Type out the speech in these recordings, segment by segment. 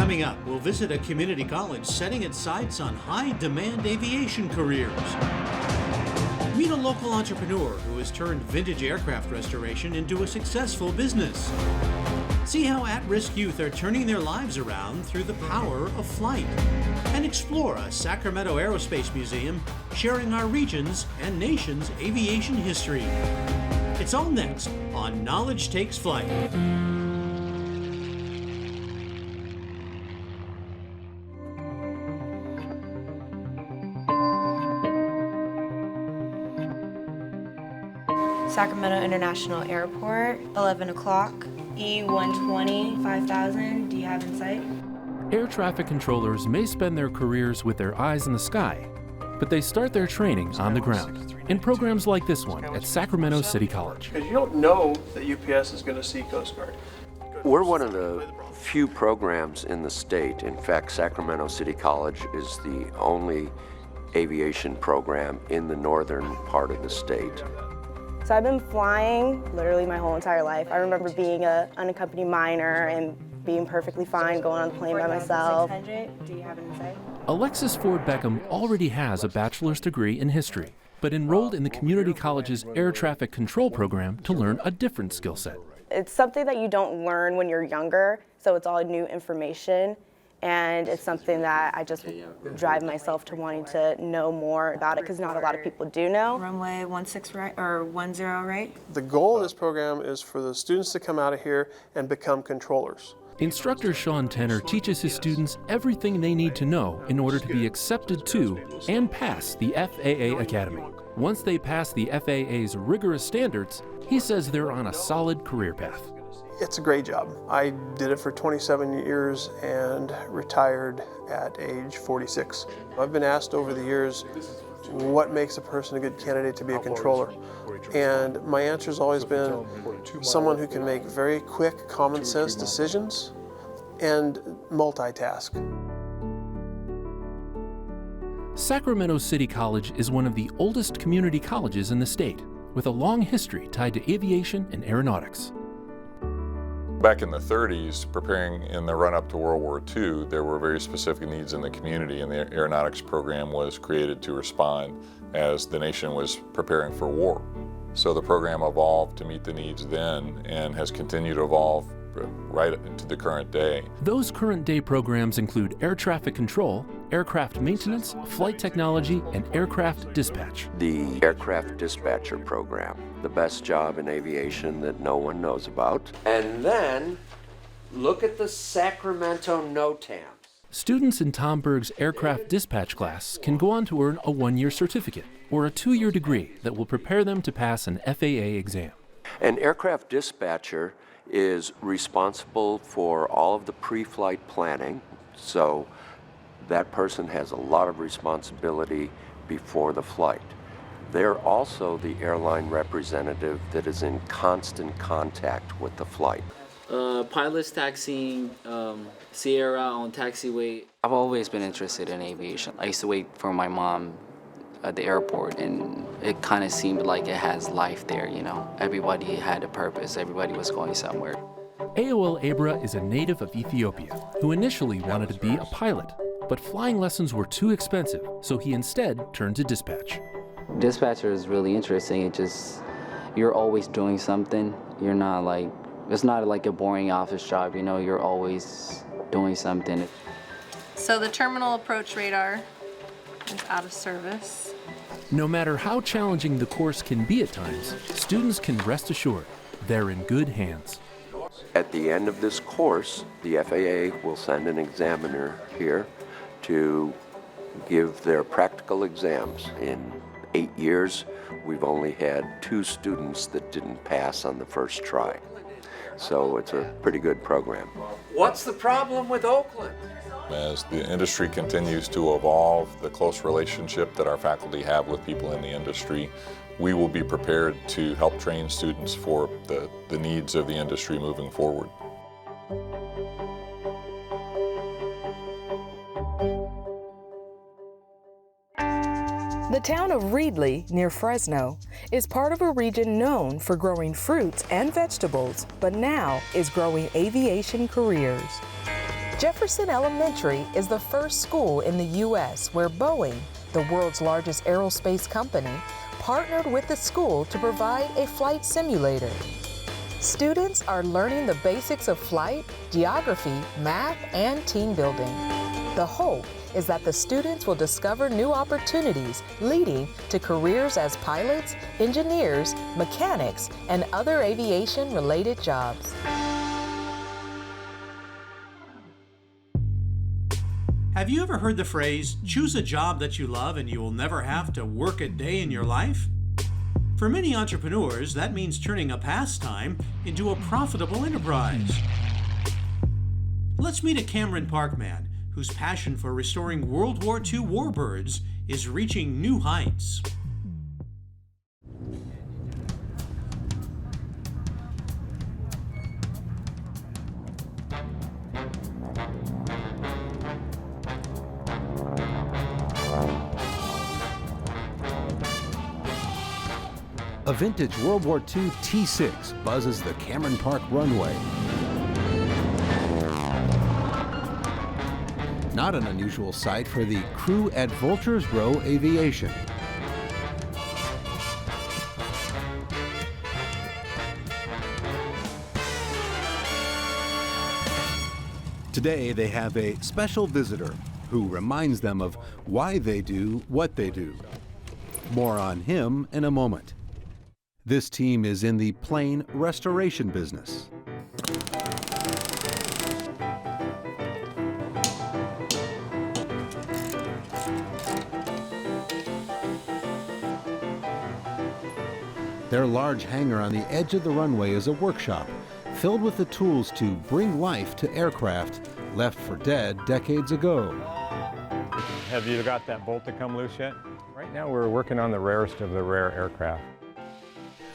Coming up, we'll visit a community college setting its sights on high-demand aviation careers. Meet a local entrepreneur who has turned vintage aircraft restoration into a successful business. See how at-risk youth are turning their lives around through the power of flight. And explore a Sacramento Aerospace museum sharing our region's and nation's aviation history. It's all next on Knowledge Takes Flight. Sacramento International Airport, 11 o'clock, E120, 5,000, do you have in sight? Air traffic controllers may spend their careers with their eyes in the sky, but they start their training on the ground in programs like this one at Sacramento City College. Because you don't know that UPS is going to see Coast Guard. We're one of the few programs in the state. In fact, Sacramento City College is the only aviation program in the northern part of the state. So I've been flying literally my whole entire life. I remember being an unaccompanied minor and being perfectly fine going on the plane by myself. Do you have an insight? Alexis Ford Beckham already has a bachelor's degree in history, but enrolled in the community college's air traffic control program to learn a different skill set. It's something that you don't learn when you're younger, so it's all new information. And it's something that I just drive myself to wanting to know more about it because not a lot of people do know. Runway 16 right, or 10 right? The goal of this program is for the students to come out of here and become controllers. Instructor Sean Tenner teaches his students everything they need to know in order to be accepted to and pass the FAA Academy. Once they pass the FAA's rigorous standards, he says they're on a solid career path. It's a great job. I did it for 27 years and retired at age 46. I've been asked over the years, what makes a person a good candidate to be a controller? And my answer has always been someone who can make very quick, common sense decisions and multitask. Sacramento City College is one of the oldest community colleges in the state, with a long history tied to aviation and aeronautics. Back in the 30s, preparing in the run-up to World War II, there were very specific needs in the community, and the aeronautics program was created to respond as the nation was preparing for war. So the program evolved to meet the needs then and has continued to evolve right into the current day. Those current day programs include air traffic control, aircraft maintenance, flight technology, and aircraft dispatch. The aircraft dispatcher program, the best job in aviation that no one knows about. And then look at the Sacramento NOTAMs. Students in Tom Berg's aircraft dispatch class can go on to earn a 1-year certificate or a 2-year degree that will prepare them to pass an FAA exam. An aircraft dispatcher is responsible for all of the pre-flight planning, so that person has a lot of responsibility before the flight. They're also the airline representative that is in constant contact with the flight. Pilots taxiing Sierra on taxiway. I've always been interested in aviation. I used to wait for my mom at the airport, and it kind of seemed like it has life there, you know. Everybody had a purpose, everybody was going somewhere. AOL Abra is a native of Ethiopia who initially wanted to be a pilot, but flying lessons were too expensive, so he instead turned to dispatch. Dispatcher is really interesting. It just, you're always doing something. You're not like, it's not like a boring office job, you know, you're always doing something. So the terminal approach radar is out of service. No matter how challenging the course can be at times, students can rest assured they're in good hands. At the end of this course, the FAA will send an examiner here to give their practical exams. In 8 years, we've only had 2 students that didn't pass on the first try. So it's a pretty good program. What's the problem with Oakland? As the industry continues to evolve, the close relationship that our faculty have with people in the industry, we will be prepared to help train students for the needs of the industry moving forward. The town of Reedley, near Fresno, is part of a region known for growing fruits and vegetables, but now is growing aviation careers. Jefferson Elementary is the first school in the U.S. where Boeing, the world's largest aerospace company, partnered with the school to provide a flight simulator. Students are learning the basics of flight, geography, math, and team building. The hope is that the students will discover new opportunities leading to careers as pilots, engineers, mechanics, and other aviation-related jobs. Have you ever heard the phrase, choose a job that you love and you will never have to work a day in your life? For many entrepreneurs, that means turning a pastime into a profitable enterprise. Let's meet a Cameron Park man whose passion for restoring World War II warbirds is reaching new heights. A vintage World War II T-6 buzzes the Cameron Park runway. Not an unusual sight for the crew at Vultures Row Aviation. Today they have a special visitor who reminds them of why they do what they do. More on him in a moment. This team is in the plane restoration business. Their large hangar on the edge of the runway is a workshop filled with the tools to bring life to aircraft left for dead decades ago. Have you got that bolt to come loose yet? Right now we're working on the rarest of the rare aircraft.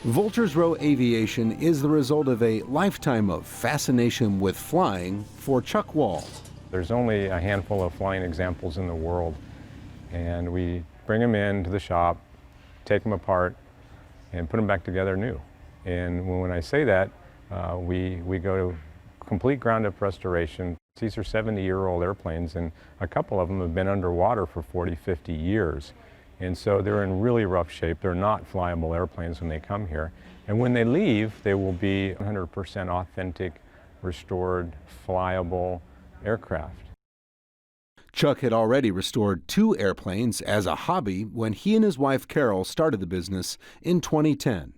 Vultures Row Aviation is the result of a lifetime of fascination with flying for Chuck Wall. There's only a handful of flying examples in the world, and we bring them into the shop, take them apart, and put them back together new. And when I say that, we go to complete ground-up restoration. These are 70-year-old airplanes, and a couple of them have been underwater for 40, 50 years. And so they're in really rough shape. They're not flyable airplanes when they come here. And when they leave, they will be 100% authentic, restored, flyable aircraft. Chuck had already restored 2 airplanes as a hobby when he and his wife Carol started the business in 2010.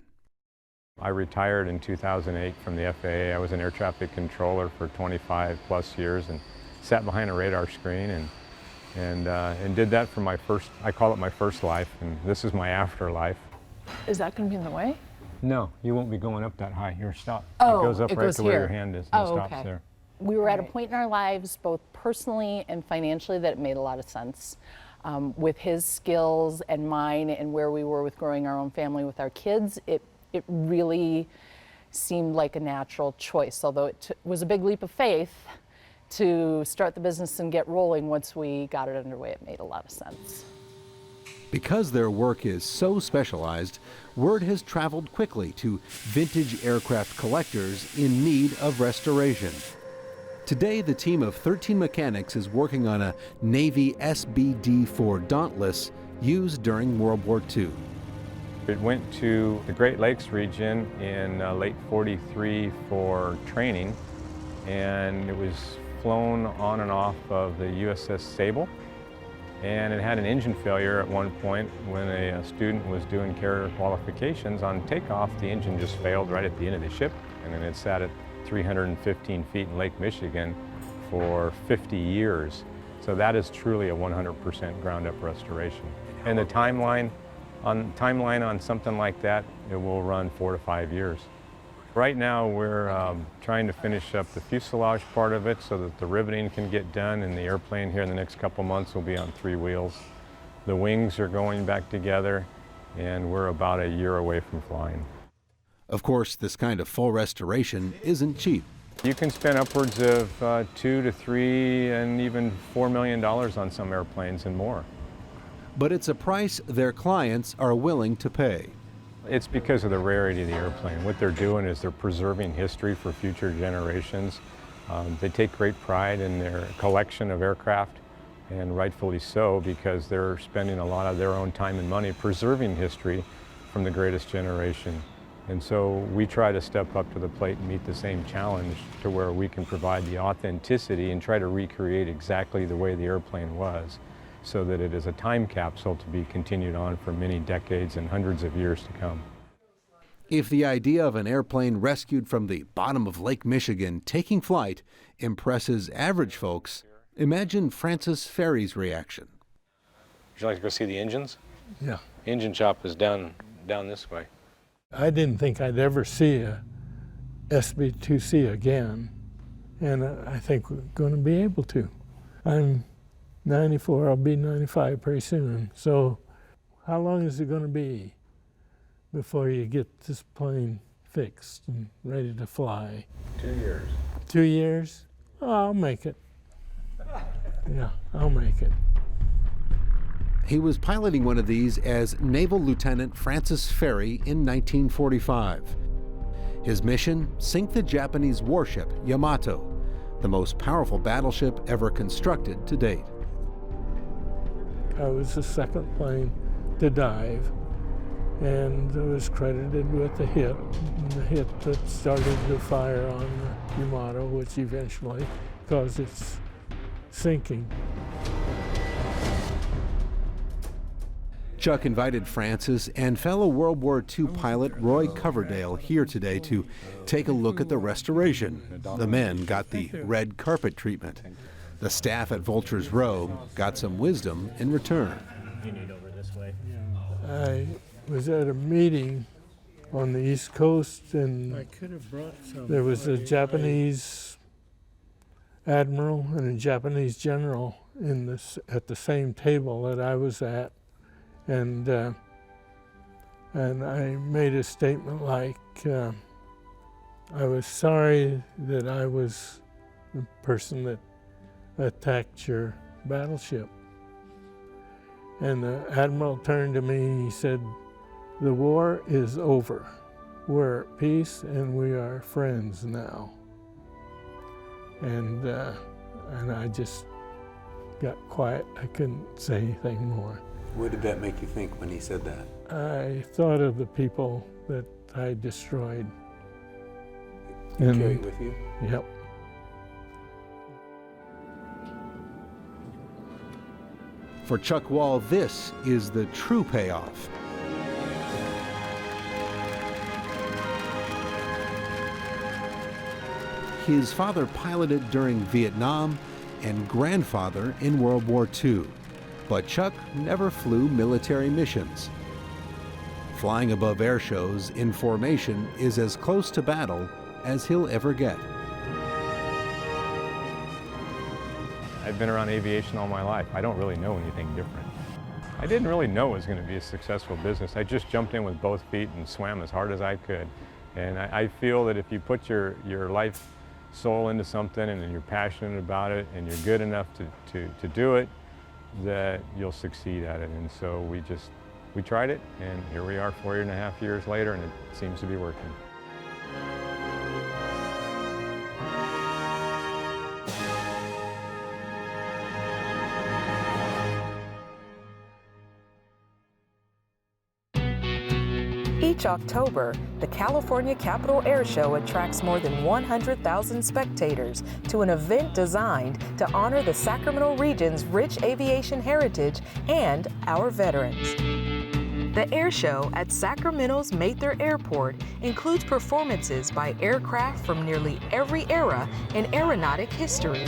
I retired in 2008 from the FAA. I was an air traffic controller for 25 plus years and sat behind a radar screen and did that for my first, I call it my first life, and this is my afterlife. Is that going to be in the way? No, you won't be going up that high. You're stopped. Oh, it goes up it right goes to here. where your hand is and stops okay. there. We were at a point in our lives, both personally and financially, that it made a lot of sense. With his skills and mine and where we were with growing our own family with our kids, it really seemed like a natural choice, although it was a big leap of faith to start the business and get rolling. Once we got it underway, it made a lot of sense. Because their work is so specialized, word has traveled quickly to vintage aircraft collectors in need of restoration. Today, the team of 13 mechanics is working on a Navy SBD-4 Dauntless used during World War II. It went to the Great Lakes region in late '43 for training, and it was flown on and off of the USS Sable, and it had an engine failure at one point when a student was doing carrier qualifications. On takeoff, the engine just failed right at the end of the ship, and then it sat at 315 feet in Lake Michigan for 50 years. So that is truly a 100% ground-up restoration. And the timeline on something like that, it will run 4 to 5 years. Right now, we're trying to finish up the fuselage part of it so that the riveting can get done, and the airplane here in the next couple months will be on 3 wheels. The wings are going back together, and we're about a year away from flying. Of course, this kind of full restoration isn't cheap. You can spend upwards of $2 to $3 and even $4 million on some airplanes and more. But it's a price their clients are willing to pay. It's because of the rarity of the airplane. What they're doing is they're preserving history for future generations. They take great pride in their collection of aircraft, and rightfully so, because they're spending a lot of their own time and money preserving history from the greatest generation. And so we try to step up to the plate and meet the same challenge, to where we can provide the authenticity and try to recreate exactly the way the airplane was, so that it is a time capsule to be continued on for many decades and hundreds of years to come. If the idea of an airplane rescued from the bottom of Lake Michigan taking flight impresses average folks, imagine Francis Ferry's reaction. Would you like to go see the engines? Yeah. Engine shop is down this way. I didn't think I'd ever see a SB-2C again, and I think we're going to be able to. I'm 94, I'll be 95 pretty soon. So how long is it going to be before you get this plane fixed and ready to fly? 2 years. 2 years? Oh, I'll make it. Yeah, I'll make it. He was piloting one of these as Naval Lieutenant Francis Ferry in 1945. His mission, sink the Japanese warship Yamato, the most powerful battleship ever constructed to date. I was the second plane to dive, and I was credited with the hit that started the fire on the Yamato, which eventually caused its sinking. Chuck invited Francis and fellow World War II pilot Roy Coverdale here today to take a look at the restoration. The men got the red carpet treatment. The staff at Vulture's Row got some wisdom in return. I was at a meeting on the East Coast, and there was a Japanese admiral and a Japanese general at the same table that I was at. And I made a statement like, I was sorry that I was the person that attacked your battleship. And the admiral turned to me and he said, "The war is over. We're at peace and we are friends now." And I just got quiet. I couldn't say anything more. What did that make you think when he said that? I thought of the people that I destroyed. You carry it with you? Yep. For Chuck Wall, this is the true payoff. His father piloted during Vietnam and grandfather in World War II. But Chuck never flew military missions. Flying above air shows in formation is as close to battle as he'll ever get. I've been around aviation all my life. I don't really know anything different. I didn't really know it was going to be a successful business. I just jumped in with both feet and swam as hard as I could. And I feel that if you put your life soul into something and you're passionate about it and you're good enough to do it, that you'll succeed at it. And so we tried it, and here we are 4.5 years later, and it seems to be working. Each October, the California Capitol Air Show attracts more than 100,000 spectators to an event designed to honor the Sacramento region's rich aviation heritage and our veterans. The air show at Sacramento's Mather Airport includes performances by aircraft from nearly every era in aeronautic history.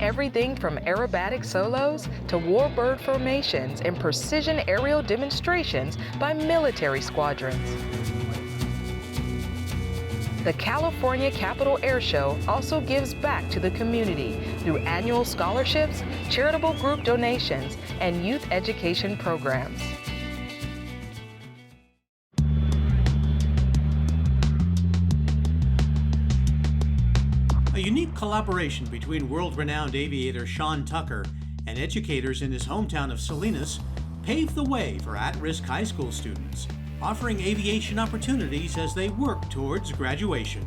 Everything from aerobatic solos to warbird formations and precision aerial demonstrations by military squadrons. The California Capitol Air Show also gives back to the community through annual scholarships, charitable group donations, and youth education programs. A unique collaboration between world-renowned aviator Sean Tucker and educators in his hometown of Salinas paved the way for at-risk high school students, offering aviation opportunities as they work towards graduation.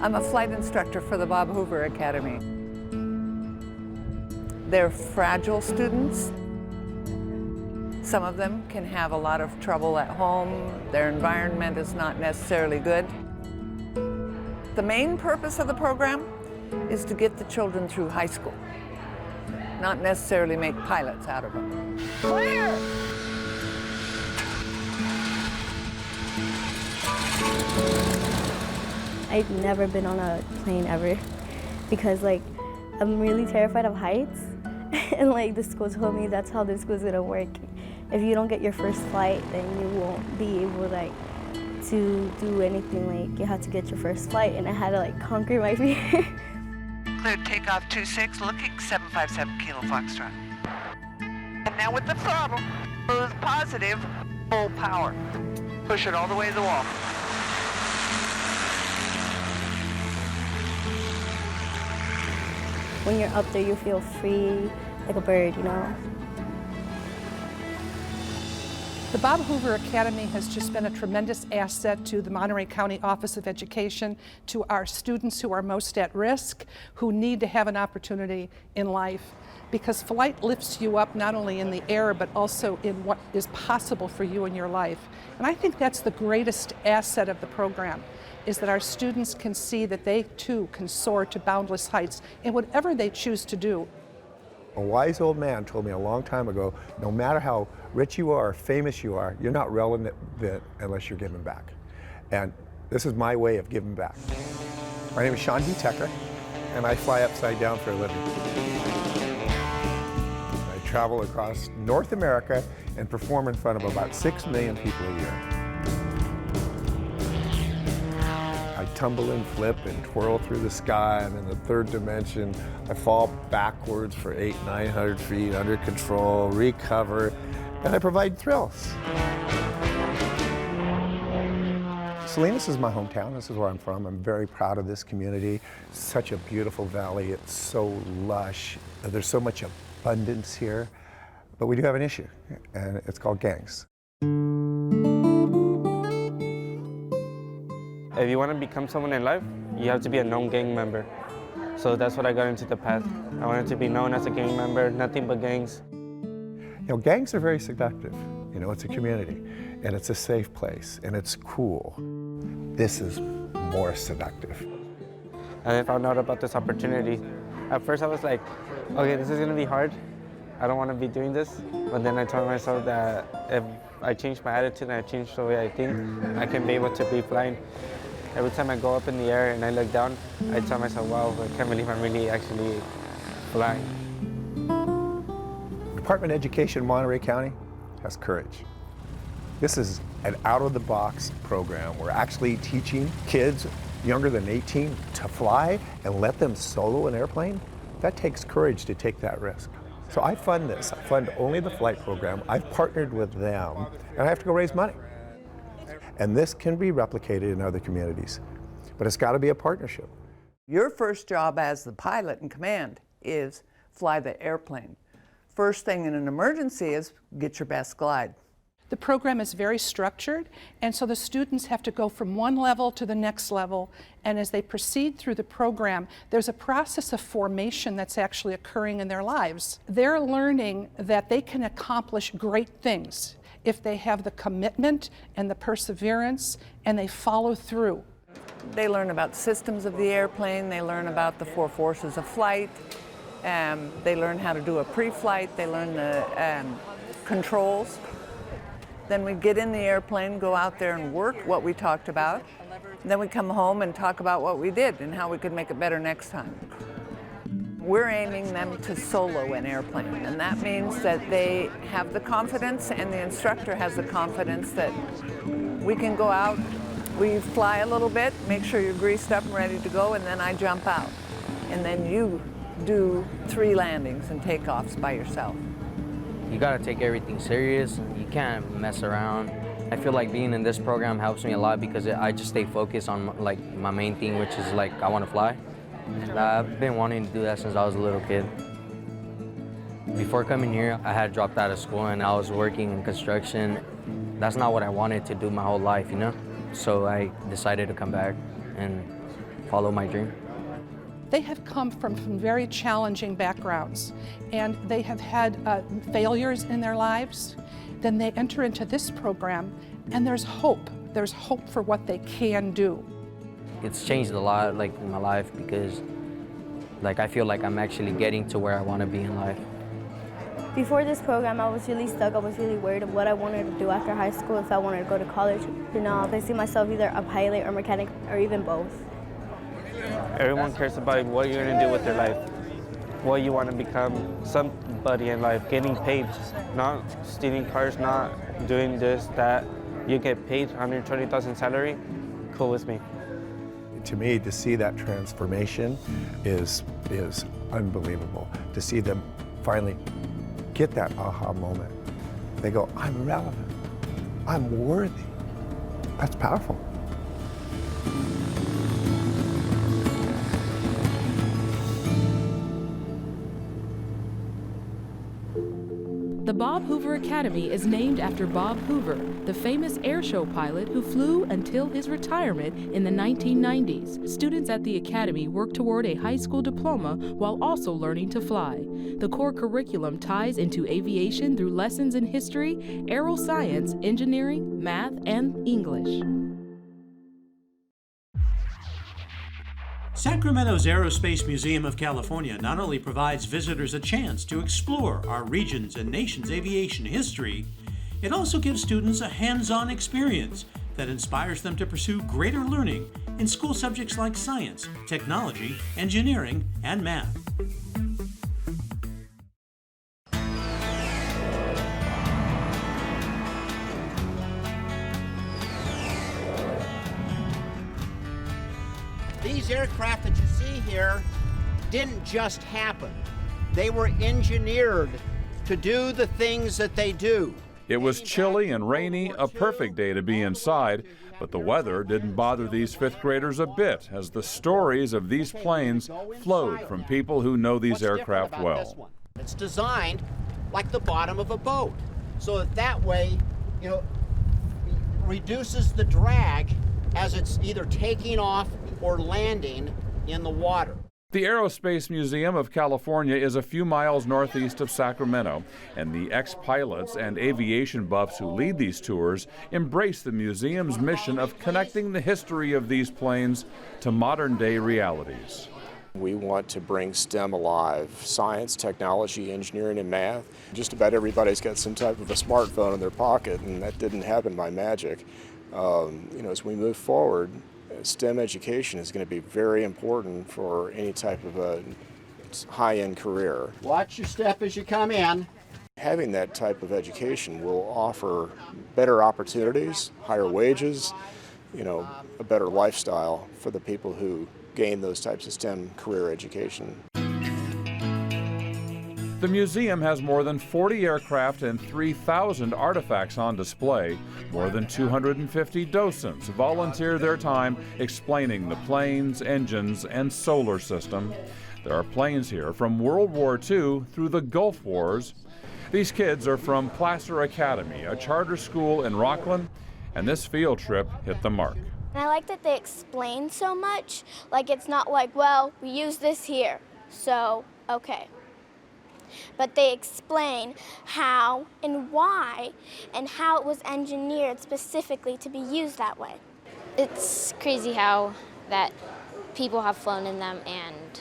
I'm a flight instructor for the Bob Hoover Academy. They're fragile students. Some of them can have a lot of trouble at home. Their environment is not necessarily good. The main purpose of the program is to get the children through high school, not necessarily make pilots out of them. Clear! I've never been on a plane ever because I'm really terrified of heights and the school told me that's how this school's gonna work. If you don't get your first flight, then you won't be able to do anything. You have to get your first flight, and I had to conquer my fear. Cleared takeoff 26, looking 757 Kilo Foxtrot. And now with the throttle, smooth, positive, full power. Push it all the way to the wall. When you're up there, you feel free, like a bird, you know? The Bob Hoover Academy has just been a tremendous asset to the Monterey County Office of Education, to our students who are most at risk, who need to have an opportunity in life. Because flight lifts you up not only in the air, but also in what is possible for you in your life. And I think that's the greatest asset of the program, is that our students can see that they too can soar to boundless heights in whatever they choose to do. A wise old man told me a long time ago, no matter how rich you are, famous you are, you're not relevant unless you're giving back. And this is my way of giving back. My name is Sean D. Tecker, and I fly upside down for a living. I travel across North America and perform in front of about 6 million people a year. I tumble and flip and twirl through the sky, and in the third dimension, I fall backwards for 800-900 feet under control, recover, and I provide thrills. Salinas is my hometown. This is where I'm from. I'm very proud of this community. Such a beautiful valley. It's so lush. There's so much abundance here. But we do have an issue, and it's called gangs. If you want to become someone in life, you have to be a known gang member. So that's what I got into the path. I wanted to be known as a gang member, nothing but gangs. You know, gangs are very seductive. You know, it's a community, and it's a safe place, and it's cool. This is more seductive. And I found out about this opportunity. At first I was like, okay, this is gonna be hard. I don't want to be doing this. But then I told myself that if I change my attitude and I change the way I think, I can be able to be flying. Every time I go up in the air and I look down, I tell myself, wow, I can't believe I'm really actually flying. Department of Education, Monterey County, has courage. This is an out-of-the-box program. We're actually teaching kids younger than 18 to fly and let them solo an airplane. That takes courage to take that risk. So I fund this. I fund only the flight program. I've partnered with them, and I have to go raise money. And this can be replicated in other communities, but it's got to be a partnership. Your first job as the pilot in command is fly the airplane. First thing in an emergency is get your best glide. The program is very structured, and so the students have to go from one level to the next level, and as they proceed through the program, there's a process of formation that's actually occurring in their lives. They're learning that they can accomplish great things if they have the commitment and the perseverance, and they follow through. They learn about systems of the airplane, they learn about the 4 forces of flight, they learn how to do a pre-flight, they learn the controls. Then we get in the airplane, go out there and work what we talked about. And then we come home and talk about what we did and how we could make it better next time. We're aiming them to solo an airplane, and that means that they have the confidence and the instructor has the confidence that we can go out, we fly a little bit, make sure you're greased up and ready to go, and then I jump out. And then you do 3 landings and takeoffs by yourself. You gotta take everything serious. You can't mess around. I feel like being in this program helps me a lot because I just stay focused on my main thing, which is I want to fly. And I've been wanting to do that since I was a little kid. Before coming here, I had dropped out of school and I was working in construction. That's not what I wanted to do my whole life, you know? So I decided to come back and follow my dream. They have come from very challenging backgrounds, and they have had failures in their lives. Then they enter into this program, and there's hope. There's hope for what they can do. It's changed a lot, like, in my life, because like I feel like I'm actually getting to where I want to be in life. Before this program, I was really stuck. I was really worried of what I wanted to do after high school, if I wanted to go to college. You know, I see myself either a pilot or mechanic or even both. Everyone cares about what you're going to do with your life, what you want to become, somebody in life, getting paid, not stealing cars, not doing this, that. You get paid $120,000 salary, cool with me. To me, to see that transformation is unbelievable. To see them finally get that aha moment. They go, I'm relevant, I'm worthy. That's powerful. The Bob Hoover Academy is named after Bob Hoover, the famous airshow pilot who flew until his retirement in the 1990s. Students at the Academy work toward a high school diploma while also learning to fly. The core curriculum ties into aviation through lessons in history, aeroscience, engineering, math, and English. Sacramento's Aerospace Museum of California not only provides visitors a chance to explore our region's and nation's aviation history, it also gives students a hands-on experience that inspires them to pursue greater learning in school subjects like science, technology, engineering, and math. These aircraft that you see here didn't just happen. They were engineered to do the things that they do. It was chilly and rainy, a perfect day to be inside, but the weather didn't bother these fifth graders a bit as the stories of these planes flowed from people who know these aircraft well. It's designed like the bottom of a boat, so that way, you know, reduces the drag as it's either taking off or landing in the water. The Aerospace Museum of California is a few miles northeast of Sacramento, and the ex-pilots and aviation buffs who lead these tours embrace the museum's mission of connecting the history of these planes to modern-day realities. We want to bring STEM alive, science, technology, engineering, and math. Just about everybody's got some type of a smartphone in their pocket, and that didn't happen by magic. You know, as we move forward, STEM education is going to be very important for any type of a high-end career. Watch your step as you come in. Having that type of education will offer better opportunities, higher wages, you know, a better lifestyle for the people who gain those types of STEM career education. The museum has more than 40 aircraft and 3,000 artifacts on display. More than 250 docents volunteer their time explaining the planes, engines, and solar system. There are planes here from World War II through the Gulf Wars. These kids are from Hoover Academy, a charter school in Rockland, and this field trip hit the mark. And I like that they explain so much. Like, it's not like, well, we use this here, so okay. But they explain how and why and how it was engineered specifically to be used that way. It's crazy how that people have flown in them and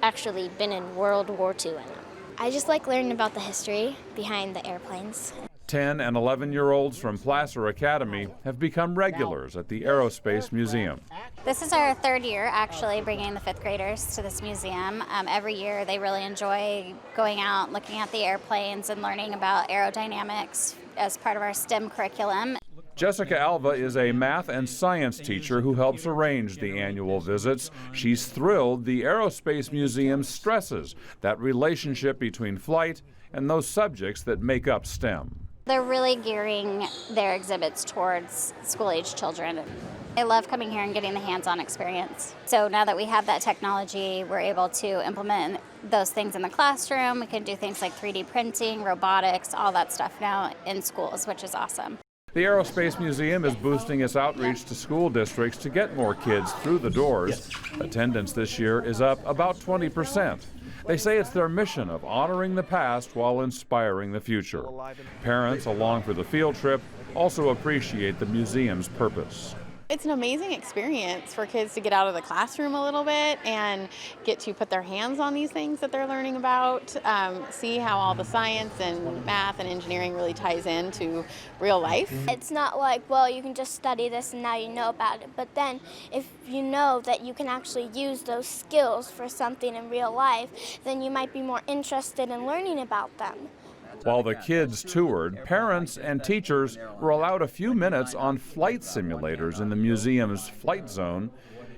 actually been in World War II in them. I just like learning about the history behind the airplanes. 10 and 11-year-olds from Hoover Academy have become regulars at the Aerospace Museum. This is our third year actually bringing the fifth graders to this museum. Every year they really enjoy going out, looking at the airplanes and learning about aerodynamics as part of our STEM curriculum. Jessica Alva is a math and science teacher who helps arrange the annual visits. She's thrilled the Aerospace Museum stresses that relationship between flight and those subjects that make up STEM. They're really gearing their exhibits towards school-age children. I love coming here and getting the hands-on experience. So now that we have that technology, we're able to implement those things in the classroom. We can do things like 3D printing, robotics, all that stuff now in schools, which is awesome. The Aerospace Museum is boosting its outreach to school districts to get more kids through the doors. Attendance this year is up about 20%. They say it's their mission of honoring the past while inspiring the future. Parents along for the field trip also appreciate the museum's purpose. It's an amazing experience for kids to get out of the classroom a little bit and get to put their hands on these things that they're learning about, see how all the science and math and engineering really ties into real life. It's not like, well, you can just study this and now you know about it, but then if you know that you can actually use those skills for something in real life, then you might be more interested in learning about them. While the kids toured, parents and teachers were allowed a few minutes on flight simulators in the museum's flight zone.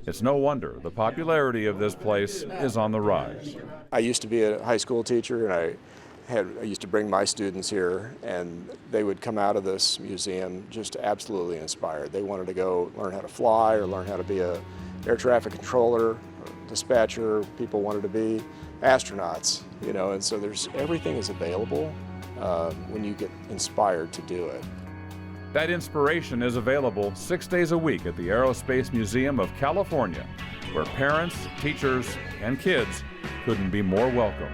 It's no wonder the popularity of this place is on the rise. I used to be a high school teacher, and I used to bring my students here, and they would come out of this museum just absolutely inspired. They wanted to go learn how to fly or learn how to be a air traffic controller, or dispatcher. People wanted to be astronauts, you know, and so everything is available when you get inspired to do it. That inspiration is available 6 days a week at the Aerospace Museum of California, where parents, teachers, and kids couldn't be more welcome.